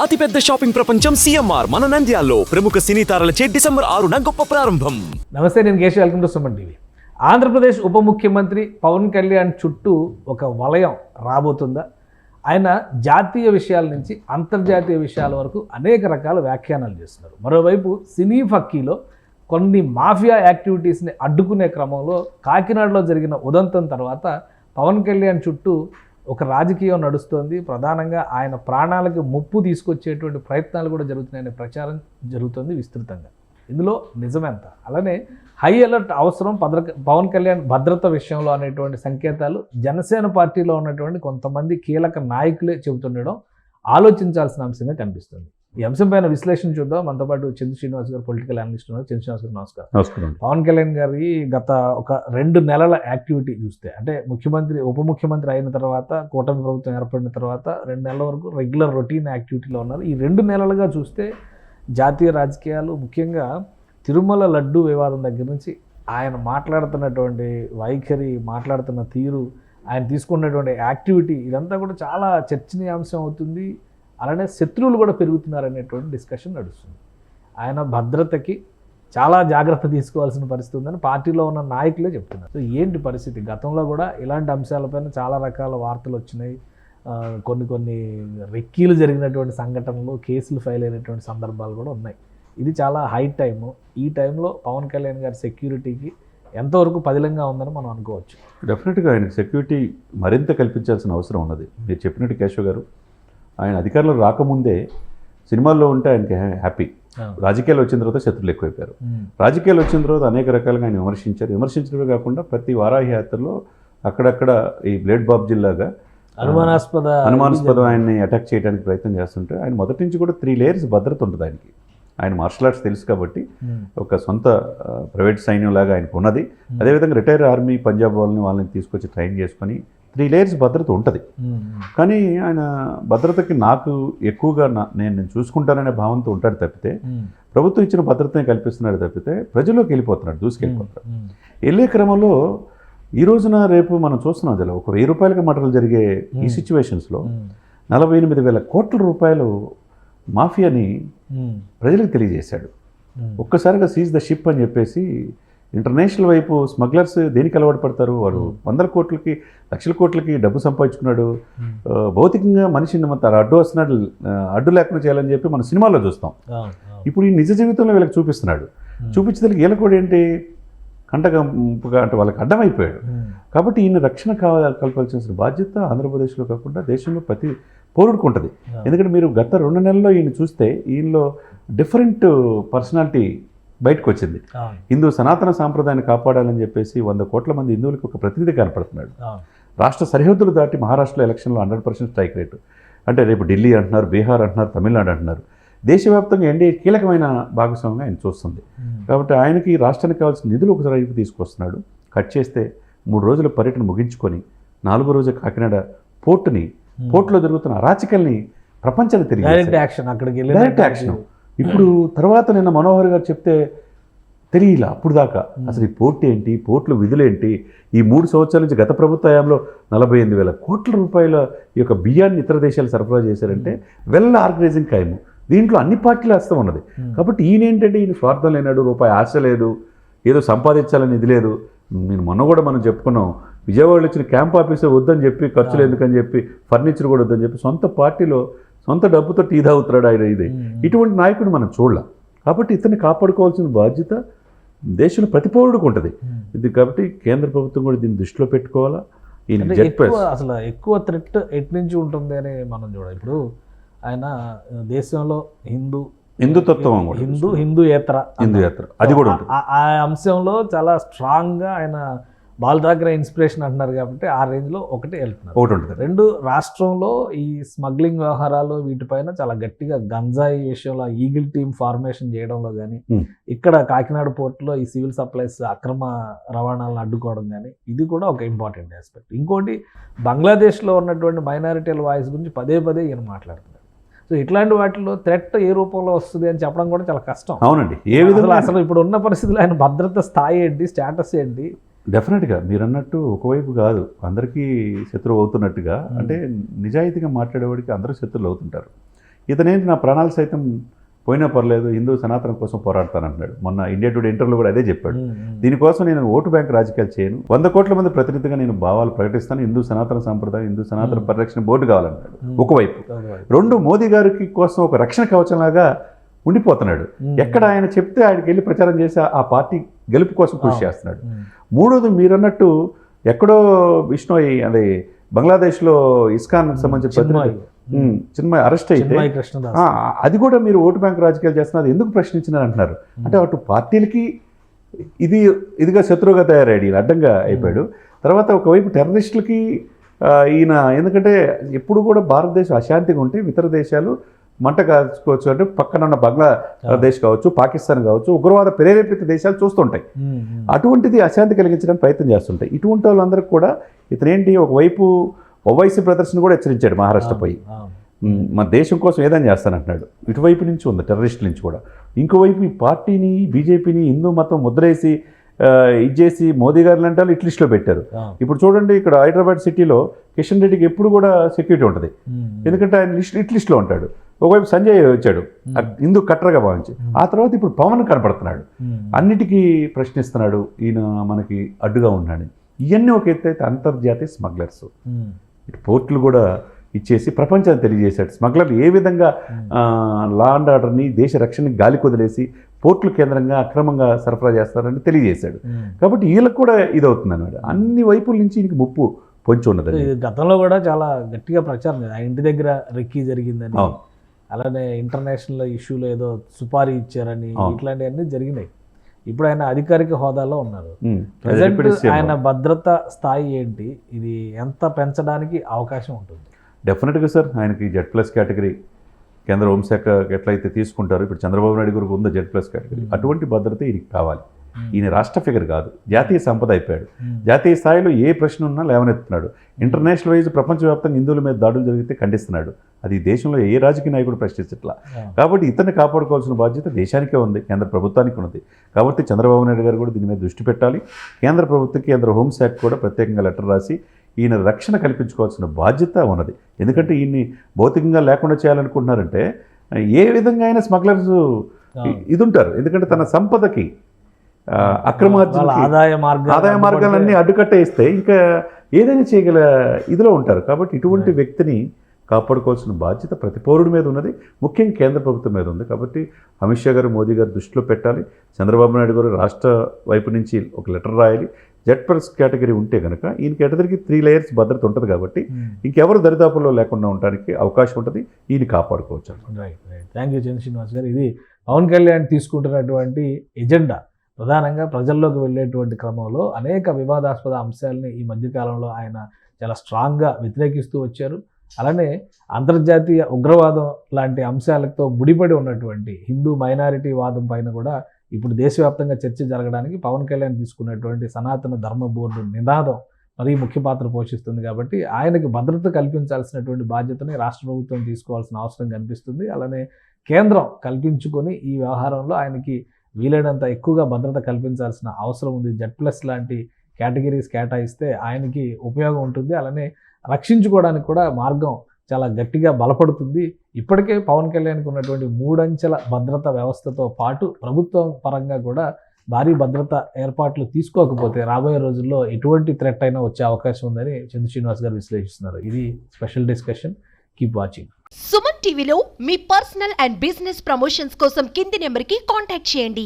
అతిపెద్ద షాపింగ్ ప్రపంచం సిఎంఆర్ మన నంద్యాలలో ప్రముఖ సినీ తారలచే డిసెంబర్ 6న గొప్ప ప్రారంభం. నమస్తే, నేను Keshav. Welcome to Suman TV. Andhra Pradesh ఉప ముఖ్యమంత్రి పవన్ కళ్యాణ్ చుట్టూ ఒక వలయం రాబోతుందా? ఆయన జాతీయ విషయాల నుంచి అంతర్జాతీయ విషయాల వరకు అనేక రకాల వ్యాఖ్యానాలు చేస్తున్నారు. మరోవైపు సినీ ఫక్కీలో కొన్ని మాఫియా యాక్టివిటీస్ని అడ్డుకునే క్రమంలో కాకినాడలో జరిగిన ఉదంతం తర్వాత పవన్ కళ్యాణ్ చుట్టూ ఒక రాజకీయం నడుస్తోంది. ప్రధానంగా ఆయన ప్రాణాలకు ముప్పు తీసుకొచ్చేటువంటి ప్రయత్నాలు కూడా జరుగుతున్నాయనే ప్రచారం జరుగుతుంది విస్తృతంగా. ఇందులో నిజమెంత? అలానే హై అలర్ట్ అవసరం పవన్ కళ్యాణ్ భద్రత విషయంలో అనేటువంటి సంకేతాలు జనసేన పార్టీలో ఉన్నటువంటి కొంతమంది కీలక నాయకులే చెబుతుండడం ఆలోచించాల్సిన అంశంగా కనిపిస్తుంది. ఈ అంశం పైన విశ్లేషణ చూద్దాం. మనతో పాటు చంద్ర శ్రీనివాస్ గారు, పొలిటికల్ అనలిస్ట్ ఉన్నారు. చంద్ర శ్రీనివాస్ గారు నమస్కారం. నమస్కారం. పవన్ కళ్యాణ్ గారి గత ఒక 2 నెలల యాక్టివిటీ చూస్తే, అంటే ఉప ముఖ్యమంత్రి అయిన తర్వాత, కూటమి ప్రభుత్వం ఏర్పడిన తర్వాత 2 నెలల వరకు రెగ్యులర్ రొటీన్ యాక్టివిటీలో ఉన్నారు. ఈ 2 నెలలుగా చూస్తే జాతీయ రాజకీయాలు, ముఖ్యంగా తిరుమల లడ్డు వివాదం దగ్గర నుంచి ఆయన మాట్లాడుతున్నటువంటి వైఖరి, మాట్లాడుతున్న తీరు, ఆయన తీసుకున్నటువంటి యాక్టివిటీ, ఇదంతా కూడా చాలా చర్చనీయాంశం అవుతుంది. అలానే శత్రువులు కూడా పెరుగుతున్నారనేటువంటి డిస్కషన్ నడుస్తుంది. ఆయన భద్రతకి చాలా జాగ్రత్త తీసుకోవాల్సిన పరిస్థితి ఉందని పార్టీలో ఉన్న నాయకులే చెప్తున్నారు. సో ఏంటి పరిస్థితి? గతంలో కూడా ఇలాంటి అంశాలపైన చాలా రకాల వార్తలు వచ్చినాయి. కొన్ని రెక్కీలు జరిగినటువంటి సంఘటనలు, కేసులు ఫైల్ అయినటువంటి సందర్భాలు కూడా ఉన్నాయి. ఇది చాలా హై టైము. ఈ టైంలో పవన్ కళ్యాణ్ గారి సెక్యూరిటీకి ఎంతవరకు పదిలంగా ఉందని మనం అనుకోవచ్చు? డెఫినెట్గా ఆయనకు సెక్యూరిటీ మరింత కల్పించాల్సిన అవసరం ఉన్నది. మీరు చెప్పినట్టు కేశవ్ గారు, ఆయన అధికారంలో రాకముందే సినిమాల్లో ఉంటే ఆయనకి హ్యాపీ. రాజకీయాలు వచ్చిన తర్వాత శత్రువులు ఎక్కువైపోయారు. రాజకీయాలు వచ్చిన తర్వాత అనేక రకాలుగా ఆయన విమర్శించడమే కాకుండా ప్రతి వారాహి యాత్రలో అక్కడక్కడ ఈ బ్లేడ్ బాబ్ జిల్లాగా అనుమానాస్పదం ఆయన్ని అటాక్ చేయడానికి ప్రయత్నం చేస్తుంటే, ఆయన మొదటి నుంచి కూడా 3 లేయర్స్ భద్రత ఉంటుంది ఆయనకి. ఆయన మార్షల్ ఆర్ట్స్ తెలుసు కాబట్టి ఒక సొంత ప్రైవేట్ సైన్యం లాగా ఆయనకు ఉన్నది. అదేవిధంగా రిటైర్ ఆర్మీ పంజాబ్ వాళ్ళని తీసుకొచ్చి ట్రైన్ చేసుకొని 3 లేయర్స్ భద్రత ఉంటుంది. కానీ ఆయన భద్రతకి నాకు ఎక్కువగా నేను చూసుకుంటాననే భావంతో ఉంటాడు తప్పితే, ప్రభుత్వం ఇచ్చిన భద్రతని కల్పిస్తున్నాడు తప్పితే ప్రజల్లోకి వెళ్ళిపోతున్నాడు, దూసుకెళ్ళిపోతున్నాడు. వెళ్ళే క్రమంలో ఈ రోజున రేపు మనం చూస్తున్నాం కదా, ఒక 1000 రూపాయలకి మటలు జరిగే ఈ సిచ్యువేషన్స్లో 48,000 కోట్ల రూపాయలు మాఫియాని ప్రజలకు తెలియజేశాడు. ఒక్కసారిగా సీజ్ ద షిప్ అని చెప్పేసి ఇంటర్నేషనల్ వైపు స్మగ్లర్స్ దేనికి అలవాటు పడతారు? వాడు 100 కోట్లకి, లక్షల కోట్లకి డబ్బు సంపాదించుకున్నాడు. భౌతికంగా మనిషిని మొత్తం అడ్డు లేకుండా చేయాలని చెప్పి మనం సినిమాల్లో చూస్తాం. ఇప్పుడు ఈ నిజ జీవితంలో వీళ్ళకి చూపిస్తున్నాడు. చూపించడానికి వీళ్ళ కూడా ఏంటి, కంటకంపుగా అంటే వాళ్ళకి అడ్డమైపోయాడు. కాబట్టి ఈయన రక్షణ కల్పాల్సిన బాధ్యత ఆంధ్రప్రదేశ్లో కాకుండా దేశంలో ప్రతి పౌరుడికి ఉంటుంది. ఎందుకంటే మీరు గత 2 నెలల్లో ఈయన చూస్తే ఈయనలో డిఫరెంట్ పర్సనాలిటీ బయటకు వచ్చింది. హిందూ సనాతన సాంప్రదాయాన్ని కాపాడాలని చెప్పేసి 100 కోట్ల మంది హిందువులకు ఒక ప్రతినిధి కనపడుతున్నాడు. రాష్ట్ర సరిహద్దులు దాటి మహారాష్ట్రలో ఎలక్షన్లో 100% స్ట్రైక్ రేటు. అంటే రేపు ఢిల్లీ అంటున్నారు, బీహార్ అంటున్నారు, తమిళనాడు అంటున్నారు. దేశవ్యాప్తంగా ఎన్డీఏ కీలకమైన భాగస్వామిగా ఆయన చూస్తుంది. కాబట్టి ఆయనకి రాష్ట్రానికి కావాల్సిన నిధులు ఒకసారి వైపు తీసుకొస్తున్నాడు. కట్ చేస్తే 3 రోజుల పర్యటన ముగించుకొని 4వ రోజు కాకినాడ పోర్టులో జరుగుతున్న అరాచకల్ని ప్రపంచానికి తిరిగి డైరెక్ట్ యాక్షన్. ఇప్పుడు తర్వాత నిన్న మనోహర్ గారు చెప్తే తెలియలా అప్పుడు దాకా అసలు ఈ పోర్టు ఏంటి, పోర్టుల విధులేంటి. ఈ 3 సంవత్సరాల నుంచి గత ప్రభుత్వ హయాంలో 48,000 కోట్ల రూపాయల ఈ యొక్క బియ్యాన్ని ఇతర దేశాలు సరఫరా చేశారంటే వెల్ ఆర్గనైజింగ్ ఖాయము. దీంట్లో అన్ని పార్టీల హస్తం ఉన్నది. కాబట్టి ఈయన ఏంటంటే ఈయన స్వార్థం లేనాడు, రూపాయి ఆశ లేదు, ఏదో సంపాదించాలని ఇది లేదు. నేను మొన్న కూడా మనం చెప్పుకున్నాం, విజయవాడలో ఇచ్చిన క్యాంప్ ఆఫీసర్ వద్దని చెప్పి, ఖర్చులు ఎందుకని చెప్పి, ఫర్నిచర్ కూడా వద్దని చెప్పి సొంత పార్టీలో సొంత డబ్బుతో టీ తాగుతున్నాడు ఆయన. ఇటువంటి నాయకుడు మనం చూడాల. కాబట్టి ఇతన్ని కాపాడుకోవాల్సిన బాధ్యత దేశంలో ప్రతి పౌరుడికి ఉంటుంది. ఇది కాబట్టి కేంద్ర ప్రభుత్వం కూడా దీన్ని దృష్టిలో పెట్టుకోవాలా. అసలు ఎక్కువ థ్రెట్ ఎటు నుంచి ఉంటుంది అని మనం చూడాలి. ఇప్పుడు ఆయన దేశంలో హిందుతత్వం, హిందూయేతర అది కూడా ఉంటుంది. ఆ అంశంలో చాలా స్ట్రాంగ్గా ఆయన బాల్ ఠాక్రే ఇన్స్పిరేషన్ అంటున్నారు. కాబట్టి ఆ రేంజ్లో ఒకటి వెళ్తున్నారు. 2 రాష్ట్రంలో ఈ స్మగ్లింగ్ వ్యవహారాలు వీటిపైన చాలా గట్టిగా గంజాయి విషయంలో ఈగిల్ టీమ్ ఫార్మేషన్ చేయడంలో కానీ, ఇక్కడ కాకినాడ పోర్టులో ఈ సివిల్ సప్లైస్ అక్రమ రవాణాలను అడ్డుకోవడం కానీ, ఇది కూడా ఒక ఇంపార్టెంట్ ఆస్పెక్ట్. ఇంకోటి, బంగ్లాదేశ్లో ఉన్నటువంటి మైనారిటీల వాయిస్ గురించి పదే ఈయన మాట్లాడుతున్నారు. సో ఇట్లాంటి వాటిలో థ్రెట్ ఏ రూపంలో వస్తుంది అని చెప్పడం కూడా చాలా కష్టం. అవునండి. ఏ విధంగా అసలు ఇప్పుడు ఉన్న పరిస్థితుల్లో ఆయన భద్రత స్థాయి ఏంటి, స్టేటస్ ఏంటి? డెఫినెట్గా మీరు అన్నట్టు ఒకవైపు కాదు, అందరికీ శత్రువు అవుతున్నట్టుగా, అంటే నిజాయితీగా మాట్లాడేవాడికి అందరూ శత్రువులు అవుతుంటారు. ఇతనేంటి నా ప్రాణాలు సైతం పోయినా పర్లేదు హిందూ సనాతనం కోసం పోరాడతానంటున్నాడు. మొన్న ఇండియా టుడే ఇంటర్వ్యూలో కూడా అదే చెప్పాడు. దీనికోసం నేను ఓటు బ్యాంక్ రాజకీయాలు చేయను, 100 కోట్ల మంది ప్రతినిధిగా నేను భావాలు ప్రకటిస్తాను, హిందూ సనాతన సాంప్రదాయం హిందూ సనాతన పరిరక్షణ బోర్డు కావాలన్నాడు ఒకవైపు. 2 మోదీ గారికి కోసం ఒక రక్షణ కవచంలాగా ఉండిపోతున్నాడు. ఎక్కడ ఆయన చెప్తే ఆయనకి వెళ్ళి ప్రచారం చేసి ఆ పార్టీ గెలుపు కోసం కృషి చేస్తున్నాడు. 3వది మీరన్నట్టు ఎక్కడో విష్ణోయ్ అదే బంగ్లాదేశ్లో ఇస్కాన్ సంబంధించిన చిన్మయ్ అరెస్ట్ అయితే అది కూడా మీరు ఓటు బ్యాంక్ రాజకీయాలు చేస్తున్నారు, ఎందుకు ప్రశ్నించినారు అంటున్నారు. అంటే అటు పార్టీలకి ఇదిగా శత్రువుగా తయారయ్యాడు, ఈయన అడ్డంగా అయిపోయాడు. తర్వాత ఒకవైపు టెర్రరిస్టులకి ఈయన, ఎందుకంటే ఎప్పుడు కూడా భారతదేశం అశాంతిగా ఉంటే ఇతర దేశాలు మంట కాచుకోవచ్చు. అంటే పక్కన ఉన్న బంగ్లాదేశ్ కావచ్చు, పాకిస్తాన్ కావచ్చు, ఉగ్రవాద ప్రేరేపిత దేశాలు చూస్తుంటాయి. అటువంటిది అశాంతి కలిగించడానికి ప్రయత్నం చేస్తుంటాయి. ఇటువంటి వాళ్ళందరికీ కూడా ఇతనేంటి ఒకవైపు ఓవైసీ ప్రదర్శన కూడా హెచ్చరించాడు మహారాష్ట్ర పోయి, మన దేశం కోసం ఏదైనా చేస్తానంటున్నాడు. ఇటువైపు నుంచి ఉంది టెర్రరిస్టుల నుంచి కూడా. ఇంకోవైపు ఈ పార్టీని బీజేపీని హిందూ మతం ముద్రేసి ఇచ్చేసి మోదీ గారు లాంటి వాళ్ళు ఇట్ లిస్ట్లో పెట్టారు. ఇప్పుడు చూడండి ఇక్కడ హైదరాబాద్ సిటీలో కిషన్ రెడ్డికి ఎప్పుడు కూడా సెక్యూరిటీ ఉంటుంది, ఎందుకంటే ఆయన ఇట్ లిస్ట్లో ఉంటాడు. ఒకవైపు సంజయ్ వచ్చాడు హిందూ కట్టరగా భావించి, ఆ తర్వాత ఇప్పుడు పవన్ కనపడుతున్నాడు, అన్నిటికీ ప్రశ్నిస్తున్నాడు, ఈయన మనకి అడ్డుగా ఉన్నాడు. ఇవన్నీ ఒక ఎత్తు అయితే అంతర్జాతీయ స్మగ్లర్స్ పోర్టులు కూడా ఇచ్చేసి ప్రపంచాన్ని తెలియజేశాడు. స్మగ్లర్లు ఏ విధంగా లా అండ్ ఆర్డర్ని దేశ రక్షణని గాలి కొదిలేసి పోర్టుల కేంద్రంగా అక్రమంగా సరఫరా చేస్తారని తెలియజేశాడు. కాబట్టి వీళ్ళకి కూడా ఇది అవుతుంది అన్నమాట. అన్ని వైపుల నుంచి ఇంక ముప్పు పొంచి ఉన్నది. గతంలో కూడా చాలా గట్టిగా ప్రచారం ఆ ఇంటి దగ్గర రెక్కీ జరిగిందని, అలానే ఇంటర్నేషనల్ ఇష్యూలో ఏదో సుపారీ ఇచ్చారని, ఇట్లాంటివన్నీ జరిగినాయి. ఇప్పుడు ఆయన అధికారిక హోదాలో ఉన్నారు. ప్రజెంట్ ఆయన భద్రత స్థాయి ఏంటి, ఇది ఎంత పెంచడానికి అవకాశం ఉంటుంది? డెఫినెట్గా సార్ ఆయనకి Z+ కేటగిరీ కేంద్ర హోంశాఖ ఎట్లయితే తీసుకుంటారో, ఇప్పుడు చంద్రబాబు నాయుడు గారికి ఉందో Z+ కేటగిరీ, అటువంటి భద్రత ఈయనకి కావాలి. ఈయన రాష్ట్ర ఫిగర్ కాదు, జాతీయ సంపద అయిపోయాడు. జాతీయ స్థాయిలో ఏ ప్రశ్న ఉన్నా లేవనెత్తున్నాడు. ఇంటర్నేషనల్ వైజ్ ప్రపంచవ్యాప్తంగా హిందువుల మీద దాడులు జరిగితే ఖండిస్తున్నాడు. అది దేశంలో ఏ రాజకీయ నాయకుడు ప్రశ్నించట్లా. కాబట్టి ఇతన్ని కాపాడుకోవాల్సిన బాధ్యత దేశానికే ఉంది, కేంద్ర ప్రభుత్వానికి ఉన్నది. కాబట్టి చంద్రబాబు నాయుడు గారు కూడా దీని మీద దృష్టి పెట్టాలి. కేంద్ర ప్రభుత్వం కేంద్ర హోంశాఖ కూడా ప్రత్యేకంగా లెటర్ రాసి ఈయన రక్షణ కల్పించుకోవాల్సిన బాధ్యత ఉన్నది. ఎందుకంటే ఈయన్ని భౌతికంగా లేకుండా చేయాలనుకుంటున్నారంటే ఏ విధంగా అయినా స్మగ్లర్స్ ఇది ఉంటారు. ఎందుకంటే తన సంపదకి ఆదాయ మార్గాలన్నీ అడ్డుకట్టేస్తే ఇంకా ఏదైనా చేయగల ఇదిలో ఉంటారు. కాబట్టి ఇటువంటి వ్యక్తిని కాపాడుకోవాల్సిన బాధ్యత ప్రతి పౌరుడి మీద ఉన్నది, ముఖ్యంగా కేంద్ర ప్రభుత్వం మీద ఉంది. కాబట్టి అమిత్ షా గారు మోదీ గారు దృష్టిలో పెట్టాలి. చంద్రబాబు నాయుడు గారు రాష్ట్ర వైపు నుంచి ఒక లెటర్ రాయాలి. Z+ కేటగిరీ ఉంటే కనుక ఈయన కేటగిరీకి 3 లేయర్స్ భద్రత ఉంటుంది. కాబట్టి ఇంకెవరు దరిదాపుల్లో లేకుండా ఉండడానికి అవకాశం ఉంటుంది. ఈయన కాపాడుకోవచ్చు. రైట్. థ్యాంక్ యూ చంద్ర శ్రీనివాస్ గారు. ఇది పవన్ కళ్యాణ్ తీసుకుంటున్నటువంటి ఎజెండా. ప్రధానంగా ప్రజల్లోకి వెళ్ళేటువంటి క్రమంలో అనేక వివాదాస్పద అంశాలని ఈ మధ్యకాలంలో ఆయన చాలా స్ట్రాంగ్గా వ్యతిరేకిస్తూ వచ్చారు. అలానే అంతర్జాతీయ ఉగ్రవాదం లాంటి అంశాలతో ముడిపడి ఉన్నటువంటి హిందూ మైనారిటీ వాదం పైన కూడా ఇప్పుడు దేశవ్యాప్తంగా చర్చ జరగడానికి పవన్ కళ్యాణ్ తీసుకున్నటువంటి సనాతన ధర్మ బోర్డు నినాదం మరీ ముఖ్య పాత్ర పోషిస్తుంది. కాబట్టి ఆయనకి భద్రత కల్పించాల్సినటువంటి బాధ్యతని రాష్ట్ర ప్రభుత్వం తీసుకోవాల్సిన అవసరం కనిపిస్తుంది. అలానే కేంద్రం కల్పించుకొని ఈ వ్యవహారంలో ఆయనకి వీలైనంత ఎక్కువగా భద్రత కల్పించాల్సిన అవసరం ఉంది. Z+ లాంటి కేటగిరీస్ కేటాయిస్తే ఆయనకి ఉపయోగం ఉంటుంది. అలానే రక్షించుకోవడానికి కూడా మార్గం చాలా గట్టిగా బలపడుతుంది. ఇప్పటికే పవన్ కళ్యాణ్కి ఉన్నటువంటి 3 అంచెల భద్రత వ్యవస్థతో పాటు ప్రభుత్వం పరంగా కూడా భారీ భద్రత ఏర్పాట్లు తీసుకోకపోతే రాబోయే రోజుల్లో ఎటువంటి థ్రెట్ అయినా వచ్చే అవకాశం ఉందని చంద్ర శ్రీనివాస్ గారు విశ్లేషిస్తున్నారు. ఇది special discussion. Keep watching. Suman టీవీలో మీ పర్సనల్ అండ్ బిజినెస్ ప్రమోషన్స్ కోసం కింది నెంబర్కి కాంటాక్ట్ చేయండి.